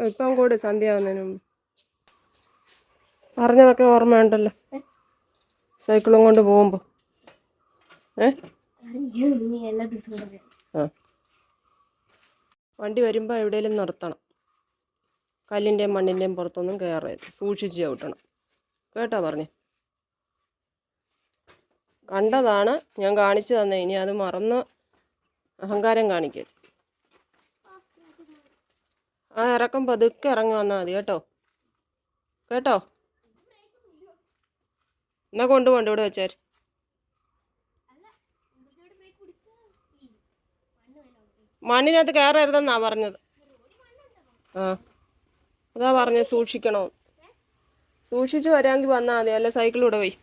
ഇപ്പം കൂടി സന്ധ്യ ആവുന്നതിന് മുമ്പ് പറഞ്ഞതൊക്കെ ഓർമ്മയുണ്ടല്ലോ സൈക്കിളും കൊണ്ട് പോകുമ്പോൾ. വണ്ടി വരുമ്പോൾ എവിടെയെങ്കിലും നിർത്തണം. കല്ലിൻ്റെയും മണ്ണിൻ്റെയും പുറത്തൊന്നും കയറരുത്, സൂക്ഷിച്ച് ചവിട്ടണം കേട്ടോ. പറഞ്ഞേ കണ്ടതാണ് ഞാൻ കാണിച്ചു തന്നെ, ഇനി അത് മറന്ന് അഹങ്കാരം കാണിക്കരുത്. ആ ഇറക്കം പതുക്കെ ഇറങ്ങി വന്നാൽ മതി കേട്ടോ. കേട്ടോ എന്നാ കൊണ്ടുപോണ്ട് ഇവിടെ വെച്ചേര്. മണ്ണിനകത്ത് കയറരുതെന്നാ പറഞ്ഞത്. ആ അതാ പറഞ്ഞത്, സൂക്ഷിക്കണോ. സൂക്ഷിച്ച് വരാമെങ്കിൽ വന്നാൽ മതി, അല്ല സൈക്കിൾ ഇവിടെ പോയി.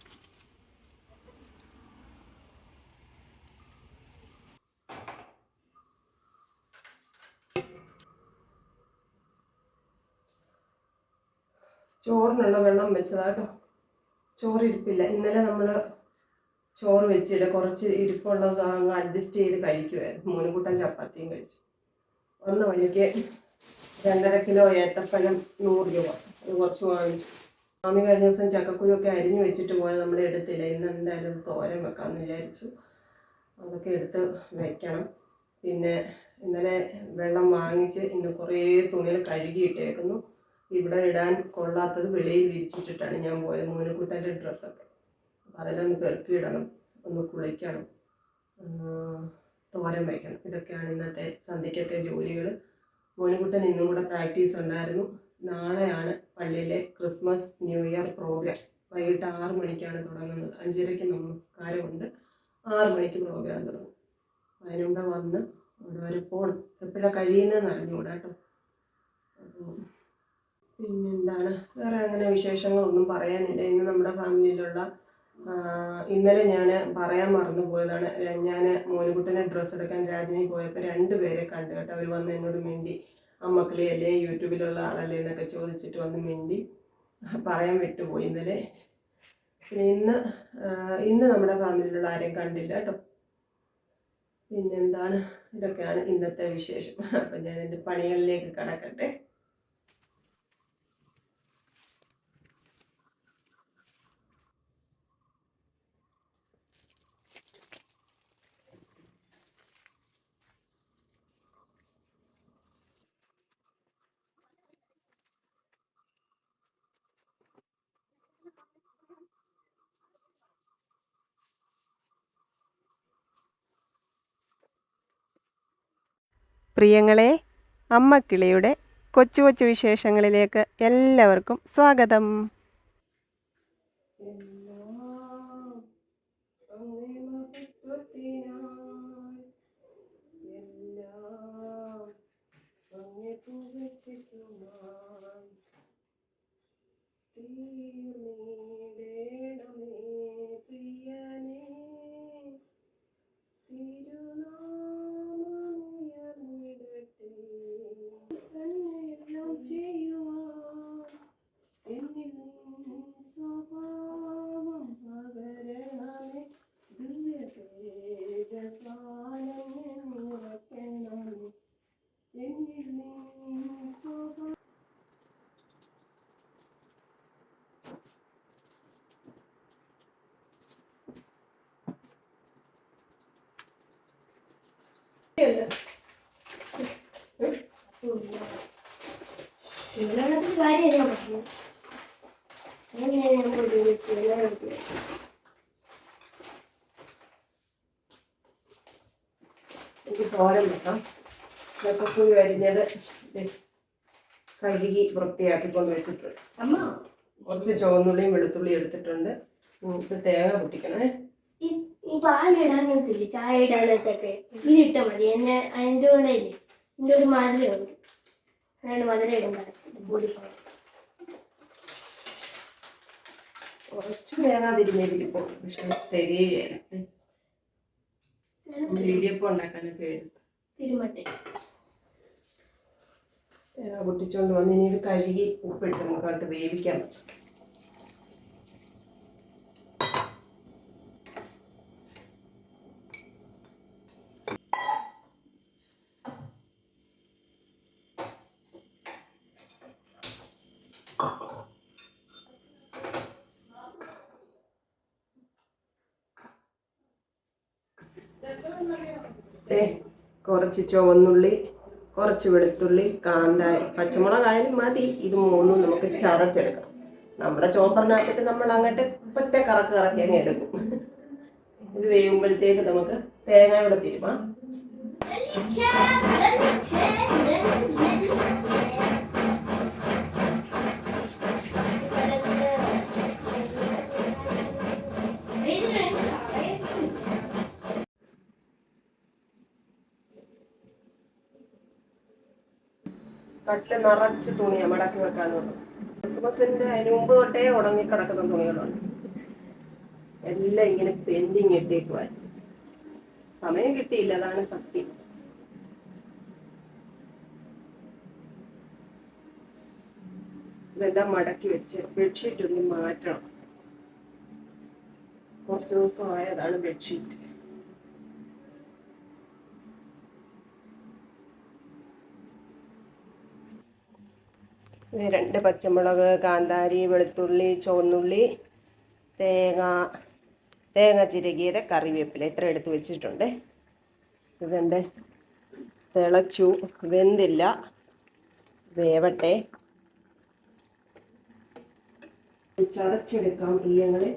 ചോറിനുള്ള വെള്ളം വെച്ചതാട്ടോ. ചോറ് ഇരിപ്പില്ല, ഇന്നലെ നമ്മൾ ചോറ് വെച്ചില്ല, കുറച്ച് ഇരിപ്പുള്ളത് അങ്ങ് അഡ്ജസ്റ്റ് ചെയ്ത് കഴിക്കുമായിരുന്നു. മോനുകുട്ടൻ ചപ്പാത്തിയും കഴിച്ചു. വന്ന വഴിക്ക് 2.5 കിലോ ഏത്തപ്പഴം 100 രൂപ, അത് കുറച്ച് വാങ്ങിച്ചു. മാമി കഴിഞ്ഞ ദിവസം ചക്കക്കുരുവൊക്കെ അരിഞ്ഞു വെച്ചിട്ട് പോയത് നമ്മൾ എടുത്തില്ല. ഇന്ന് എന്തായാലും തോരൻ വെക്കാമെന്ന് വിചാരിച്ചു. അതൊക്കെ എടുത്ത് വെക്കണം. പിന്നെ ഇന്നലെ വെള്ളം വാങ്ങിച്ച് ഇന്ന് കുറേ തുണികൾ കഴുകിയിട്ടേക്കുന്നു. ഇവിടെ ഇടാൻ കൊള്ളാത്തത് വെളിയിൽ വിരിച്ചിട്ടിട്ടാണ് ഞാൻ പോയത്, മോനുകുട്ടൻ്റെ ഡ്രസ്സൊക്കെ. അപ്പോൾ അതെല്ലാം ഒന്ന് പെറുക്കിയിടണം, ഒന്ന് കുളിക്കണം, തോരൻ വയ്ക്കണം. ഇതൊക്കെയാണ് ഇന്നത്തെ സന്ധ്യക്കത്തെ ജോലികൾ. മോനുകുട്ടൻ ഇന്നും കൂടെ പ്രാക്ടീസ് ഉണ്ടായിരുന്നു. നാളെയാണ് പള്ളിയിലെ ക്രിസ്മസ് ന്യൂ ഇയർ പ്രോഗ്രാം. വൈകിട്ട് 6 മണിക്കാണ് തുടങ്ങുന്നത്. 5:30 നമസ്കാരമുണ്ട്, 6 മണിക്ക് പ്രോഗ്രാം തുടങ്ങും. അതിനുമ്പ് വന്ന് അവിടെ വരെ പോകണം. എപ്പോഴാണ് കഴിയുന്നതെന്ന് അറിഞ്ഞുകൂടാ കേട്ടോ. അപ്പോൾ പിന്നെന്താണ്, വേറെ അങ്ങനെ വിശേഷങ്ങളൊന്നും പറയാനില്ല. ഇന്ന് നമ്മുടെ ഫാമിലിയിലുള്ള ഇന്നലെ ഞാൻ പറയാൻ മറന്നു പോയതാണ്. ഞാൻ മോനുകുട്ടനെ ഡ്രസ്സ് എടുക്കാൻ രാജനി പോയപ്പോൾ 2 പേരെ കണ്ടു കേട്ടോ. അവർ വന്ന് എന്നോട് മിണ്ടി, അമ്മക്കളിയല്ലേ, യൂട്യൂബിലുള്ള ആളല്ലേ എന്നൊക്കെ ചോദിച്ചിട്ട് വന്ന് മിണ്ടി. പറയാൻ വിട്ടുപോയി ഇന്നലെ. പിന്നെ ഇന്ന് നമ്മുടെ ഫാമിലിയിലുള്ള ആരെയും കണ്ടില്ല കേട്ടോ. പിന്നെന്താണ്, ഇതൊക്കെയാണ് ഇന്നത്തെ വിശേഷം. അപ്പം ഞാൻ എൻ്റെ പണികളിലേക്ക് കടക്കട്ടെ. പ്രിയങ്ങളെ, അമ്മക്കിളിയുടെ കൊച്ചു കൊച്ചു വിശേഷങ്ങളിലേക്ക് എല്ലാവർക്കും സ്വാഗതം. എനിക്ക് തോരൻ വെക്കാം. ചക്കക്കുരു അരിഞ്ഞത് കഴുകി വൃത്തിയാക്കിക്കൊണ്ട് വെച്ചിട്ടുണ്ട്. കുറച്ച് ചുവന്നുള്ളിയും വെളുത്തുള്ളിയും എടുത്തിട്ടുണ്ട്. തേങ്ങ പൊട്ടിക്കണേ. ഈ പാലിടാനൊത്തില്ല, ചായ ഇടാനൊക്കെ ഇതിട്ട മതി. എന്നെ അതിൻ്റെ കൂടെ ഇല്ലേ, ഇതിൻ്റെ ഒരു മധുരമുണ്ട്, അതുകൊണ്ട് മധുരം ഇടുന്ന പൊടി. കുറച്ച് തേങ്ങ തിരിഞ്ഞേക്കിപ്പോ, പക്ഷെ തികയാണ്. ഇടിയപ്പം ഉണ്ടാക്കാനൊക്കെ തിരുമട്ടെ തേങ്ങ പൊട്ടിച്ചോണ്ട് വന്ന് ഇനി ഇത് കഴുകി ഉപ്പിട്ട് നമുക്കോട്ട് വേവിക്കാൻ പറ്റും. കുറച്ച് ചുവന്നുള്ളി, കുറച്ച് വെളുത്തുള്ളി, കാന്താരി, പച്ചമുളകായാലും മതി. ഇത് മൂന്നും നമുക്ക് ചതച്ചെടുക്കാം. നമ്മുടെ ചോപ്പറിനകത്തിട്ട് നമ്മൾ അങ്ങോട്ട് ഒറ്റ കറക്കി അങ്ങ് എടുക്കും. ഇത് വേകുമ്പോഴത്തേക്ക് നമുക്ക് തേങ്ങയുടെ തിരുമാം. കട്ടില് നിറച്ച് തുണിയാണ് മടക്കി വെക്കാനുള്ളൂ. ക്രിസ്മസിന്റെ അതിന് മുമ്പ് തൊട്ടേ ഉണങ്ങിക്കിടക്കുന്ന തുണികളുണ്ട്. എല്ലാം ഇങ്ങനെ പെൻഡിങ് ഇട്ടേക്കുവാൻ സമയം കിട്ടിയില്ല, അതാണ് സത്യം. ഇതെല്ലാം മടക്കി വെച്ച് ബെഡ്ഷീറ്റ് ഒന്ന് മാറ്റണം. കുറച്ച് ദിവസമായതാണ് ബെഡ്ഷീറ്റ്. രണ്ട് പച്ചമുളക്, കാന്താരി, വെളുത്തുള്ളി, ചുവന്നുള്ളി, തേങ്ങ ചിരകിയത്, കറിവേപ്പില ഇത്ര എടുത്ത് വെച്ചിട്ടുണ്ട്. ഇതുണ്ട്, തിളച്ചു, വെന്തില്ല, വേവട്ടെ. ചതച്ചെടുക്കാം ഇല്ലങ്ങളെ.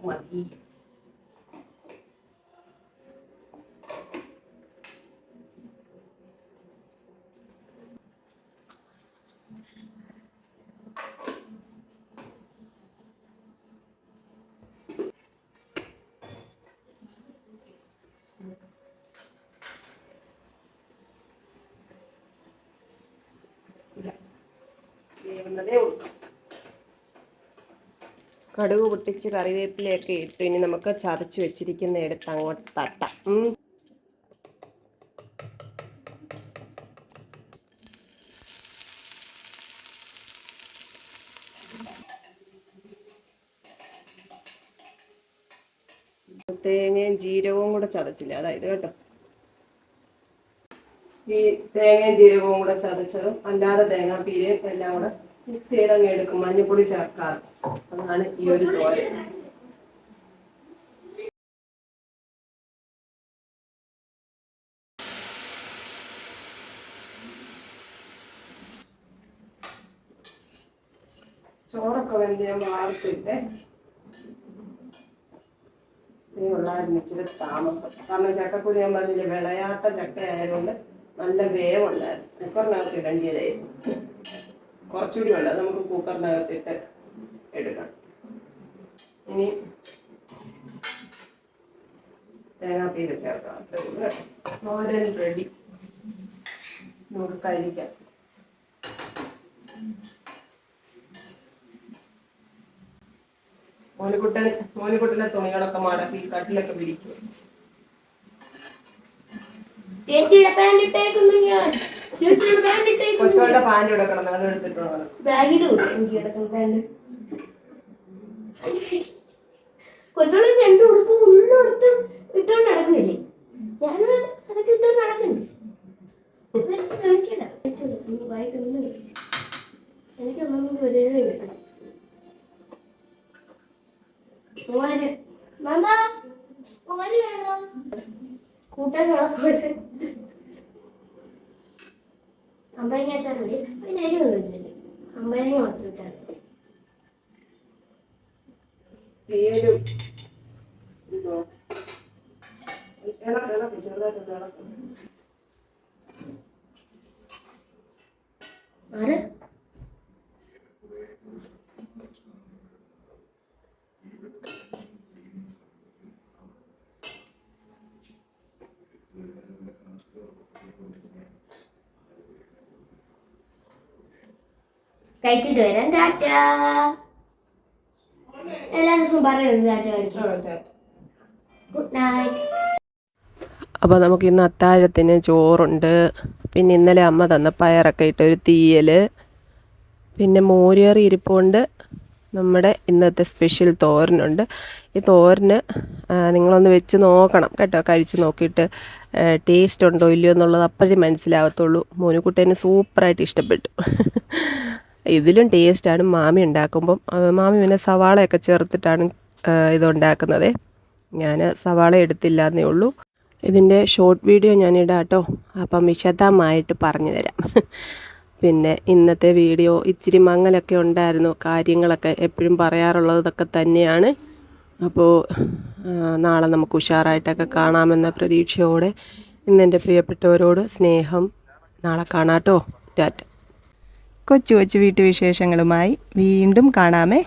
മതി. വേവുന്നതേ ഉള്ളൂ. കടുക് പൊട്ടിച്ച് കറിവേപ്പിലയൊക്കെ ഇട്ട് ഇനി നമുക്ക് ചതച്ച് വെച്ചിരിക്കുന്ന എടുത്ത് അങ്ങോട്ട് തട്ടാം. തേങ്ങയും ജീരകവും കൂടെ ചതച്ചില്ല, അതായത് കേട്ടോ. ഈ തേങ്ങയും ജീരകവും കൂടെ ചതച്ചതും അല്ലാതെ തേങ്ങാപ്പീരയും എല്ലാം കൂടെ മിക്സ് ചെയ്തങ്ങ് എടുക്കും. മഞ്ഞപ്പൊടി ചേർക്കാറ്. അതാണ് ഈ ഒരു തോരൻ. ചോറൊക്കെ വെന്ത് ഞാൻ വാർത്തിട്ട് ഉള്ളായിരുന്നു ഇച്ചിരി താമസം. കാരണം ചക്കക്കുരു ഞാൻ പറഞ്ഞില്ലേ വിളയാത്ത ചക്ക ആയതുകൊണ്ട് നല്ല വേവുണ്ടായിരുന്നു. കുക്കറിനകത്ത് ഇടേണ്ടതായിരുന്നു. കുറച്ചുകൂടി വേണ്ട, നമുക്ക് കുക്കറിനകത്തിട്ട് എടുക്കാം. ഇനി തേങ്ങാപ്പീര ചേർക്കാം. തോരൻ റെഡി, നമുക്ക് കഴിക്കാം. മോനിക്കുട്ടന്റെ തുണികളൊക്കെ മടക്കി കട്ടിലൊക്കെ വിരിക്കും. കൊച്ചോളുടെ പാൻറ് ഇവിടെ കിടന്നു, അത് എടുത്തിട്ട് കൊച്ചോളെ രണ്ട് ഉടുപ്പ് ഉള്ളെടുത്ത് ഇട്ടോണ്ട് നടക്കുന്നില്ലേ? ഞാനും അതൊക്കെ ഇട്ടോണ്ട് നടക്കുന്നു. എനിക്കൊന്നും ഒരേ കിട്ടും. കൂട്ടാനുള്ള അമ്പതിനെ വെച്ചാൽ മതി. പിന്നെ അരി ഒന്നുമില്ലല്ലേ, അമ്പതിനെ മാത്രം ഇട്ടാൽ മതി. കഴിച്ചിട്ട് വരാം. ടാറ്റ. എല്ലാ ദിവസവും പറയുന്നത് ടാറ്റ കഴിക്കും. Good night. അപ്പോൾ നമുക്ക് ഇന്ന് അത്താഴത്തിന് ചോറുണ്ട്. പിന്നെ ഇന്നലെ അമ്മ തന്ന പയറൊക്കെ ഇട്ടൊരു തീയൽ, പിന്നെ മോരുകറി ഇരിപ്പുണ്ട്, നമ്മുടെ ഇന്നത്തെ സ്പെഷ്യൽ തോരനുണ്ട്. ഈ തോരന് നിങ്ങളൊന്ന് വെച്ച് നോക്കണം കേട്ടോ. കഴിച്ച് നോക്കിയിട്ട് ടേസ്റ്റ് ഉണ്ടോ ഇല്ലയോ എന്നുള്ളത് അപ്പോഴേ മനസ്സിലാവത്തുള്ളൂ. മോനുകുട്ടന് സൂപ്പറായിട്ട് ഇഷ്ടപ്പെട്ടു. ഇതിലും ടേസ്റ്റാണ് മാമി ഉണ്ടാക്കുമ്പം. മാമി പിന്നെ സവാളയൊക്കെ ചേർത്തിട്ടാണ് ഇതുണ്ടാക്കുന്നത്. ഞാൻ സവാള എടുത്തില്ല എന്നേ ഉള്ളൂ. ഇതിൻ്റെ ഷോർട്ട് വീഡിയോ ഞാനിടാം കേട്ടോ. അപ്പം വിശദമായിട്ട് പറഞ്ഞു തരാം. പിന്നെ ഇന്നത്തെ വീഡിയോ ഇച്ചിരി മങ്ങലൊക്കെ ഉണ്ടായിരുന്നു. കാര്യങ്ങളൊക്കെ എപ്പോഴും പറയാറുള്ളതൊക്കെ തന്നെയാണ്. അപ്പോൾ നാളെ നമുക്ക് ഉഷാറായിട്ടൊക്കെ കാണാമെന്ന പ്രതീക്ഷയോടെ ഇന്നെൻ്റെ പ്രിയപ്പെട്ടവരോട് സ്നേഹം. നാളെ കാണാം കേട്ടോ. ടാറ്റ. കൊച്ചു കൊച്ചു വീട്ടുവിശേഷങ്ങളുമായി വീണ്ടും കാണാമേ.